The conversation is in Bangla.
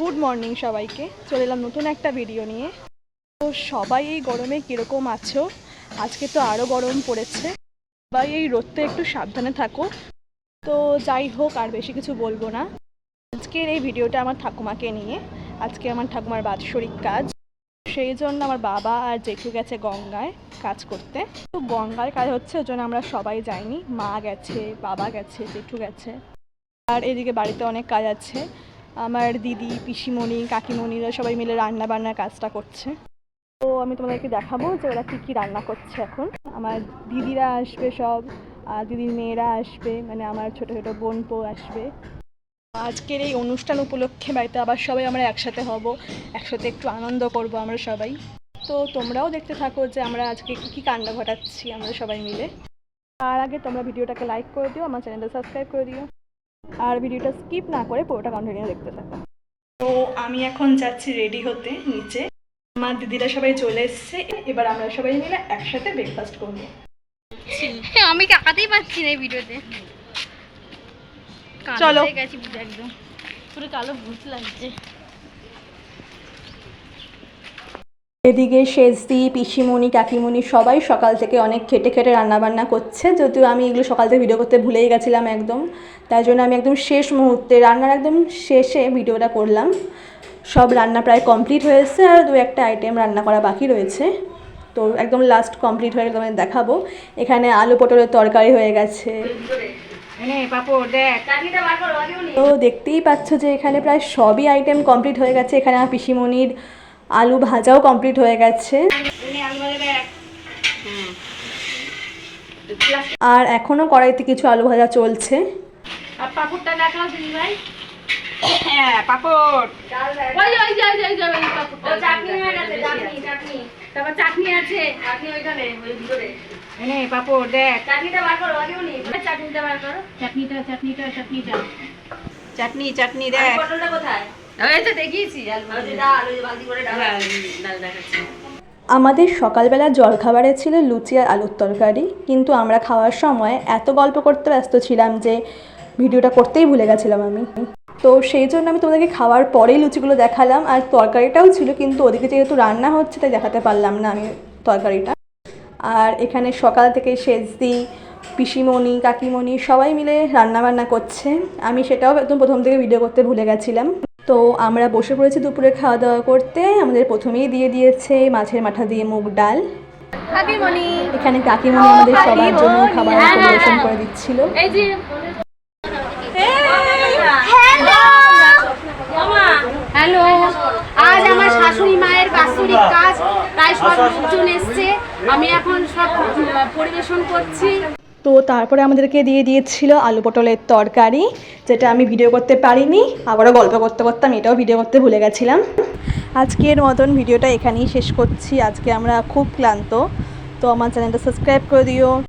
গুড মর্নিং সবাইকে। চলে এলাম নতুন একটা ভিডিও নিয়ে। তো সবাই এই গরমে কীরকম আছো? আজকে তো আরও গরম পড়েছে। সবাই এই রোদতে একটু সাবধানে থাকো। তো যাই হোক, আর বেশি কিছু বলবো না। আজকের এই ভিডিওটা আমার ঠাকুমাকে নিয়ে। আজকে আমার ঠাকুমার বাৎসরিক কাজ, সেই জন্য আমার বাবা আর জেঠু গেছে গঙ্গায় কাজ করতে। তো গঙ্গায় কাজ হচ্ছে, ওই জন্য আমরা সবাই যাইনি। মা গেছে, বাবা গেছে, জেঠু গেছে। আর এদিকে বাড়িতে অনেক কাজ আছে। আমার দিদি, পিসিমণি, কাকিমণিরা সবাই মিলে রান্না বান্নার কাজটা করছে। তো আমি তোমাদেরকে দেখাবো যে ওরা কী কী রান্না করছে এখন। আমার দিদিরা আসবে সব, আর দিদির মেয়েরা আসবে, মানে আমার ছোটো ছোটো বোনপো আসবে। আজকের এই অনুষ্ঠান উপলক্ষে বাড়িতে আবার সবাই আমরা একসাথে হব, একসাথে একটু আনন্দ করব আমরা সবাই। তো তোমরাও দেখতে থাকো যে আমরা আজকে কী কী কাণ্ড ঘটাচ্ছি আমরা সবাই মিলে। তার আগে তোমরা ভিডিওটাকে লাইক করে দিও, আমার চ্যানেলটা সাবস্ক্রাইব করে দিও, আর ভিডিওটা স্কিপ না করে পুরোটা কন্টিনিউ দেখতে থাকো। তো আমি এখন যাচ্ছি রেডি হতে নিচে। আমার দিদিরা সবাই চলে এসছে, এবার আমরা সবাই মিলে একসাথে ব্রেকফাস্ট করবো। আমি তাকাতেই পাচ্ছি না এই ভিডিওতে। চলো। গেছি একদম পুরো কালো ভূত লাগছে। এদিকে সেজদি, পিসিমণি, কাকিমণি সবাই সকাল থেকে অনেক খেটে খেটে রান্নাবান্না করছে। যদিও আমি এগুলো সকাল থেকে ভিডিও করতে ভুলেই গেছিলাম একদম, তাই জন্য আমি একদম শেষ মুহূর্তে রান্নার একদম শেষে ভিডিওটা করলাম। সব রান্না প্রায় কমপ্লিট হয়েছে, আর দু একটা আইটেম রান্না করা বাকি রয়েছে। তো একদম লাস্ট কমপ্লিট হয়ে গেলে তোমাদের দেখাবো। এখানে আলু পটলের তরকারি হয়ে গেছে। তো দেখতেই পাচ্ছ যে এখানে প্রায় সবই আইটেম কমপ্লিট হয়ে গেছে। এখানে আমার পিসিমণির আলু ভাজাও কমপ্লিট হয়ে গেছে, আর এখনো কড়াইতে কিছু আলু ভাজা চলছে। পাপড়টা দেখাও দিদি ভাই। হ্যাঁ পাপড়, ওই ওই যাই যাই যাই ওই পাপড়টা। চাটনি হয়ে গেছে, চাটনি চাটনি। তারপর চাটনি আছে, চাটনি ওইখানে ওই ভিতরে। এনে পাপড় দেখ। চাটনিটা বার করো, আগে উনি চাটনিটা বার করো। চাটনিটা চাটনি চাটনি দেখ। পটলটা কোথায়? ওই তো দেখিয়েছি আলু ডাল ওই বালতি করে ডাল। ডাল দেখাচ্ছি। আমাদের সকালবেলা জলখাবারে ছিল লুচি আর আলুর তরকারি, কিন্তু আমরা খাওয়ার সময় এত গল্প করতে ব্যস্ত ছিলাম যে ভিডিওটা করতেই ভুলে গেছিলাম আমি। তো সেই জন্য আমি তোমাদেরকে খাওয়ার পরেই লুচিগুলো দেখালাম, আর তরকারিটাও ছিল, কিন্তু ওদিকে যেহেতু রান্না হচ্ছে তাই দেখাতে পারলাম না আমি তরকারিটা। আর এখানে সকাল থেকে সেজদি, পিসিমণি, কাকিমণি সবাই মিলে রান্নাবান্না করছে। আমি সেটাও একদম প্রথম থেকে ভিডিও করতে ভুলে গেছিলাম। তো আমরা বসে পড়েছি দুপুরে খাওয়া দাওয়া করতে। আমাদের প্রথমেই দিয়ে দিয়েছে মাছের মাথা দিয়ে মুগ ডাল। কাকিমণি এখানে কাকিমণি আমাদের সবার জন্য খাবার পরিবেশন করে দিচ্ছিল। এই যে হ্যালো, আজ আমার শাশুড়ি মায়ের বাৎসরিক কাজ, তাই সব লোকজন এসছে। আমি এখন সব পরিবেশন করছি। তো তারপরে আমাদেরকে দিয়ে দিয়েছিল আলু পটলের তরকারি, যেটা আমি ভিডিও করতে পারিনি। আবারও গল্প করতে করতে আমি এটাও ভিডিও করতে ভুলে গেছিলাম। আজকের মতন ভিডিওটা এখানেই শেষ করছি। আজকে আমরা খুব ক্লান্ত। তো আমার চ্যানেলটা সাবস্ক্রাইব করে দিও।